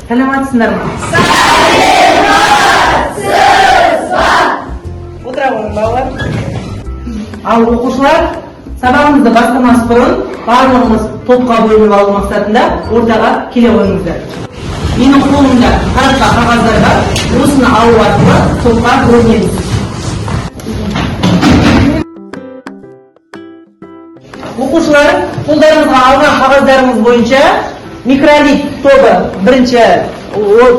Саламатсыздар ма? Отыра қойың балалар. Ал оқушылар, сабағымызды бастамас бұрын барлығымыз топқа бөлініп алу мақсатында ортаға келе қойыңыздар. Менің қолымда қаратқа қағаздар бар. Осыны алу арқылы топқа бөлінеміз. Оқушылар, қолдарыңызға алған қағаздарыңыз бойынша микролит тобы бірінші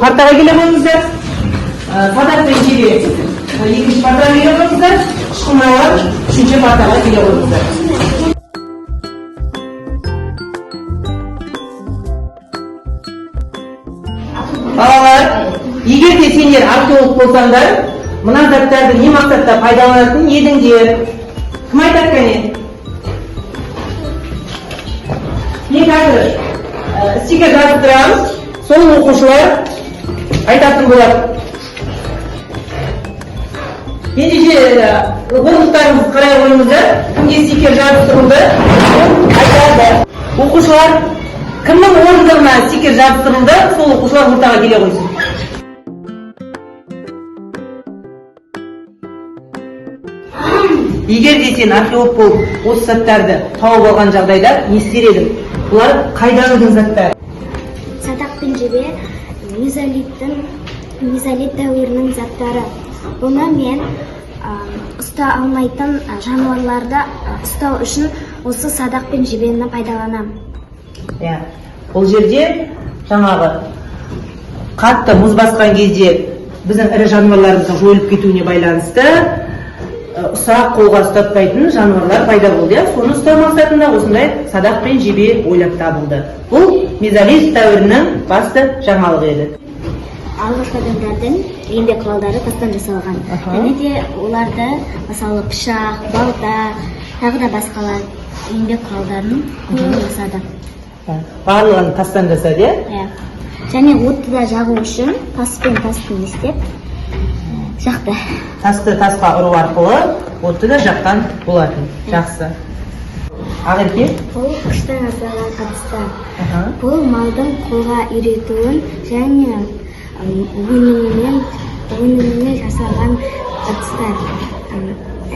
партаға келе қойыңыздар. Садақ пен жебе екінші партаға келе қойыңыздар. Шықмайлар үшінші партаға келе қойыңыздар. Балалар, егер де сендер археолог болсаңдар, мына заттарды не мақсатта пайдаланатын едіңдер? Кім айтады кәне? Не қазір стикер жазып тұрамыз, сол оқушылар айтатын болады. Ендеше орындықтарыңызды қарай қойыңыздар, кімге стикер жазып тұрылды, айтады. Оқушылар, кімнің орындығына стикер жазып тұрылды, сол оқушылар ортаға келе қойсын. Егер де сен археолог болып осы заттарды тауып алған жағдайда не істер едің? Бұлар қайдағы заттар? Садақ пен жебе мезолит дәуірінің заттары. Бұны мен ұста алмайтын жануарларды ұстау үшін осы садақ пен жебені пайдаланам. Бұл жерде жаңағы қатты мұз басқан кезде біздің ірі жануарларымыздың жойылып кетуіне байланысты ұсақ қолға ұстатпайтын жануарлар пайда болды. Соны ұстау мақсатында осындай садақ пен жебе ойлап табылды. Бұл мезолит дәуірінің басты жаңалығы еді. Алғашқы адамдардың еңбек құралдары тастан жасалған. Және де оларды мысалы пышақ, балта, тағы да басқалар еңбек құралдарын жасады. Барлығын тастан жасады, иә? Және отты да жағу үшін таспен істеп жақты. Тасты тасқа ұру арқылы отты да жаққан болатын. Жақсы. Ақерке? Бұл күштен жасалған қатысты. Бұл малдың қолға үйретуін және өніміне жасалған қатыстар.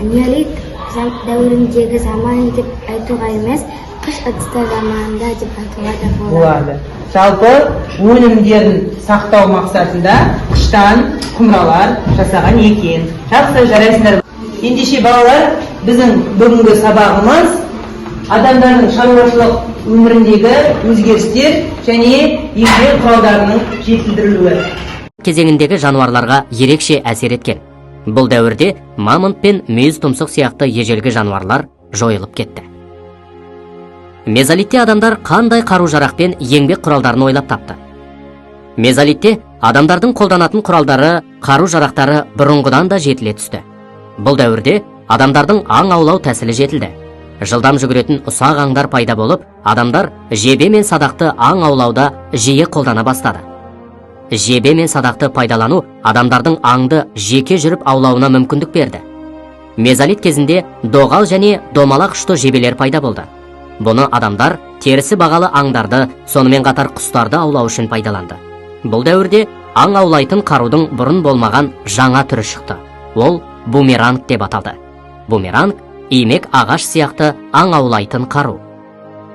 Неолит дәуіріндегі заман деп айтуға емес, қыш ыдыстар заманында деп айтуға да болады. Жалпы өнімдерін сақтау мақсатында қыштан құмыралар жасаған екен. Жақсы, жарайсыңдар. Ендеше балалар, біздің бүгінгі сабағымыз адамдардың шаруашылық өміріндегі өзгерістер және еңбек құралдарының жетілдірілуі кезеңіндегі жануарларға ерекше әсер еткен. Бұл дәуірде мамонт пен мүйіз тұмсық сияқты ежелгі жануарлар жойылып кетті. Мезолитте адамдар қандай қару-жарақ пен еңбек құралдарын ойлап тапты? Мезолитте адамдардың қолданатын құралдары, қару-жарақтары бұрынғыдан да жетіле түсті. Бұл дәуірде адамдардың аң аулау тәсілі жетілді. Жылдам жүгіретін ұсақ аңдар пайда болып, адамдар жебе мен садақты аң аулауда жиі қолдана бастады. Жебе мен садақты пайдалану адамдардың аңды жеке жүріп аулауына мүмкіндік берді. Мезолит кезінде доғал және домалақ ұшты жебелер пайда болды. Бұны адамдар терісі бағалы аңдарды, сонымен қатар құстарды аулау үшін пайдаланды. Бұл дәуірде аң аулайтын қарудың бұрын болмаған жаңа түрі шықты. Ол бумеранг деп аталды. Бумеранг имек ағаш сияқты аң аулайтын қару.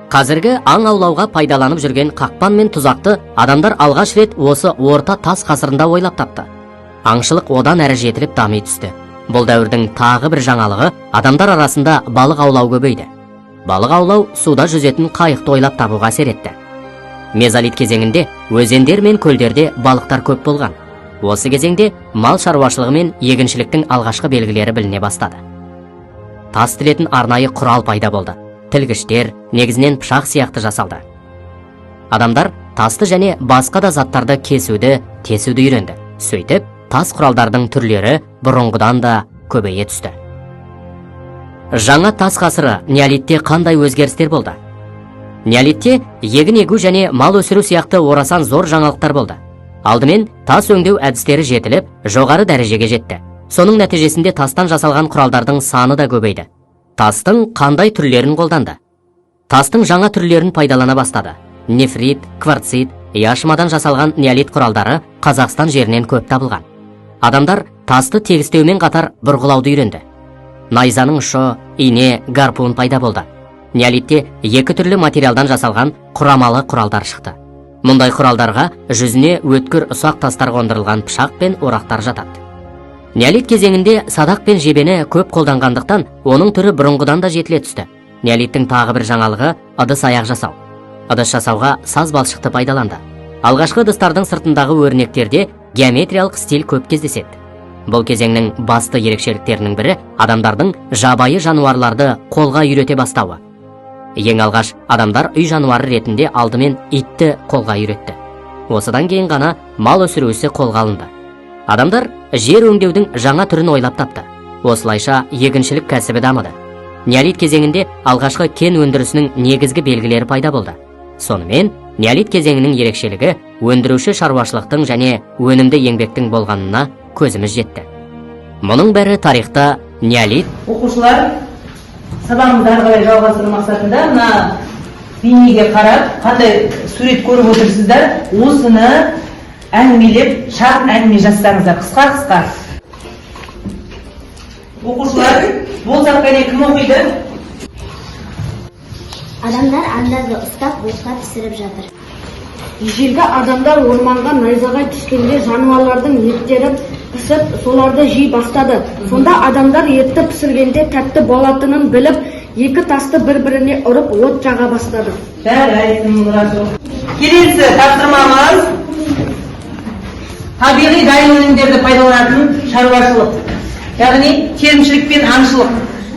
Қазіргі аң аулауға пайдаланып жүрген қақпан мен тұзақты адамдар алғаш рет осы орта тас ғасырында ойлап тапты. Аңшылық одан әрі жетіліп дами түсті. Бұл дәуірдің тағы бір жаңалығы адамдар арасында балық аулау көбейді. Балық аулау суда жүзетін қайықты ойлап табуға әсер етті. Мезолит кезеңінде өзендер мен көлдерде балықтар көп болған. Осы кезеңде мал шаруашылығы мен егіншіліктің алғашқы белгілері біліне бастады. Тас тілетін арнайы құрал пайда болды. Тілгіштер, негізінен пышақ сияқты жасалды. Адамдар тасты және басқа да заттарды кесуді, тесуді үйренді. Сөйтіп, тас құралдардың түрлері бұрынғыдан да көбейе түсті. Жаңа тас ғасыры неолитте қандай өзгерістер болды? Неолитте егін егу және мал өсіру сияқты орасан зор жаңалықтар болды. Алдымен тас өңдеу әдістері жетіліп, жоғары дәрежеге жетті. Соның нәтижесінде тастан жасалған құралдардың саны да көбейді. Тастың қандай түрлерін қолданды? Тастың жаңа түрлерін пайдалана бастады. Нефрит, кварцит, яшмадан жасалған неолит құралдары Қазақстан жерінен көп табылған. Адамдар тасты тегістеумен қатар бұрғылауды үйренді. Найзаның ұшы, ине, гарпун пайда болды. Неолитте екі түрлі материалдан жасалған құрамалы құралдар шықты. Мұндай құралдарға жүзіне өткір ұсақ тастар қондырылған пышақ пен орақтар жатады. Неолит кезеңінде садақ пен жебені көп қолданғандықтан, оның түрі бұрынғыдан да жетіле түсті. Неолиттің тағы бір жаңалығы ыдыс аяқ жасау. Ыдыс жасауға саз балшықты пайдаланды. Алғашқы ыдыстардың сыртындағы өрнектерде геометриялық стиль көп кездеседі. Бұл кезеңнің басты ерекшеліктерінің бірі адамдардың жабайы жануарларды қолға үйрете бастауы. Ең алғаш адамдар үй жануары ретінде алдымен итті қолға үйретті. Осыдан кейін ғана мал өсіру ісі қолға алынды. Адамдар жер өңдеудің жаңа түрін ойлап тапты. Осылайша егіншілік кәсібі дамыды. Неолит кезеңінде алғашқы кен өндірісінің негізгі белгілері пайда болды. Сонымен, неолит кезеңінің ерекшелігі өндіруші шаруашылықтың және өнімді еңбектің болғанына көзіміз жетті. Мұның бәрі тарихта неолит. Оқушылар, сабағымызды ары қарай жалғастыру мақсатында мына бейнеге қарап, қандай сурет көріп отырсыздар, осыны әңгімелеп, шарт әңгіме жазсаңыздар, қысқа-қысқа. Оқушылар, бұл запқаны кім оқиды? Адамдар андарды ұстап, бұлтқа пісіріп жатыр. Ежелгі адамдар орманға найзағай түскенде жануарлардың еттері пісіп, соларды жей бастады. Сонда адамдар етті пісіргенде тәтті болатынын біліп, екі тасты бір-біріне ұрып от жаға бастады. Келесі тапсырмамыз табиғи дайын өнімдерді пайдаланатын шаруашылық. Яғни терімшілік пен аңшылық.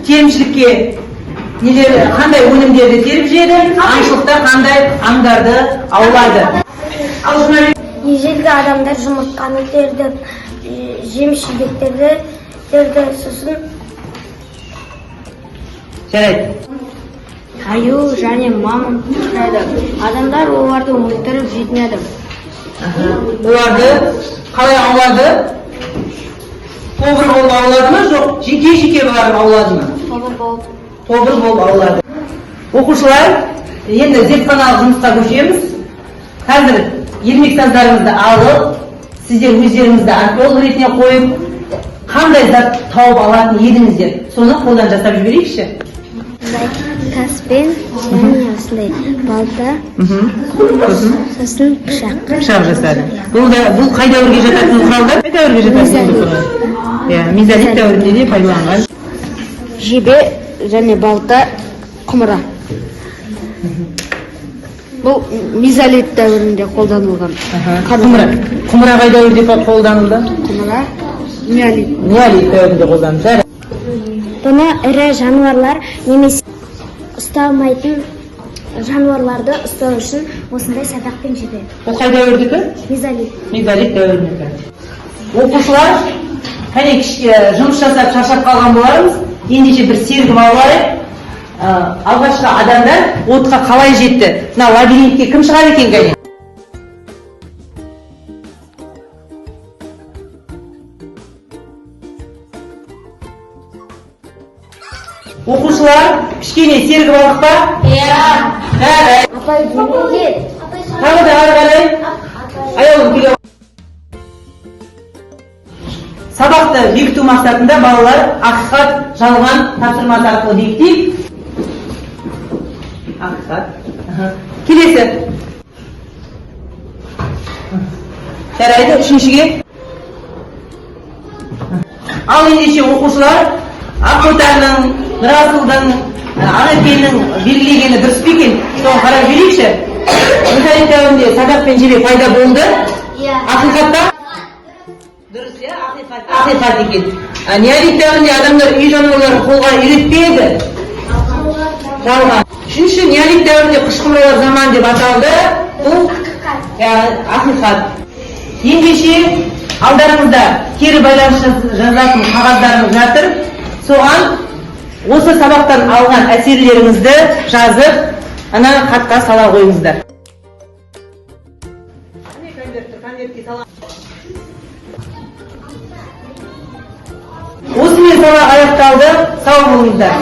Терімшілікке қандай өнімдерді теріп жеді, аңшылықта қандай аңдарды аулады. Ежелгі адамдар жұмыртқаны терді, жеміс-жидектерді терді, сосын жарайды. Аю және мамонт ұстайды. Адамдар оларды өлтіріп жейтін еді. Оларды қалай аулады? Тобыр болып аулады ма, жоқ, жеке-жеке барып аулады ма? Тобыр болып аулады. Оқушылар, енді зертханалық жұмысқа көшеміз. Қазір ермексаздарыңызды алып, сіздер өздеріңізді археолог ретіне қойып, қандай зат тауып алатын едіңіздер, соны қолдан жасап жіберейікші. Таспен, осындай балта, сосын пышақ. Пышақ жасады. Бұл қай дәуірге жататын құралдар? Қай дәуірге жататын құралдар? Мезолит дәуірінде де пайдаланған. Жебе және балта, құмыра. Бұл мезолит дәуірінде қолданылған. Құмыра қай дәуірде қолданылды? Құмыра неолит. Неолит дәуірінде қолданылды. Бұны ірі жануарлар немесе ұсталмайтын жануарларды ұстау үшін осындай садақпен жібереді. Бұл қай дәуірдікі? Мезолит. Мезолит дәуіріндегі. Оқушылар, кәне жұмыс жасап шаршап қалған болармыз. Ендеше бір сергіп алайық. Алғашқы адамдар отқа қалай жетті? Мына лабиринтке кім шығар екен кәне? Оқушылар, кішкене сергіп алдық па? Иә. Апай, дүниеге. Тағы да ары қарай. Аяулым келе. Сабақты бекіту мақсатында балалар ақиқат жалған тапсырмасы арқылы бекітейік. Ақиқат. Келесі. Жарайды, үшіншіге. Ал ендеше оқушылар, Ақботаның, Нұрасылдың, Ағекенің белгілегені дұрыс па екен? Соны қарап жүрейікші. Мезолит дәуірінде садақ пен жебе пайда болды. Ақиқатта? Дұрыс, иә, ақиқат екен. Неолит дәуірінде адамдар үй жануарларын қолға үйретпеді. Жалған. Үшінші, неолит дәуірінде қышқымырлар заман деп аталды. Бұл ақиқат. Ендеше алдарыңызда кері байланыс жазатын қағаздарыңыз жатыр. Соған осы сабақтан алған әсерлеріңізді жазып, ана хатқа сала қойыңыздар. Осымен сабақ аяқталды. Сау болыңыздар.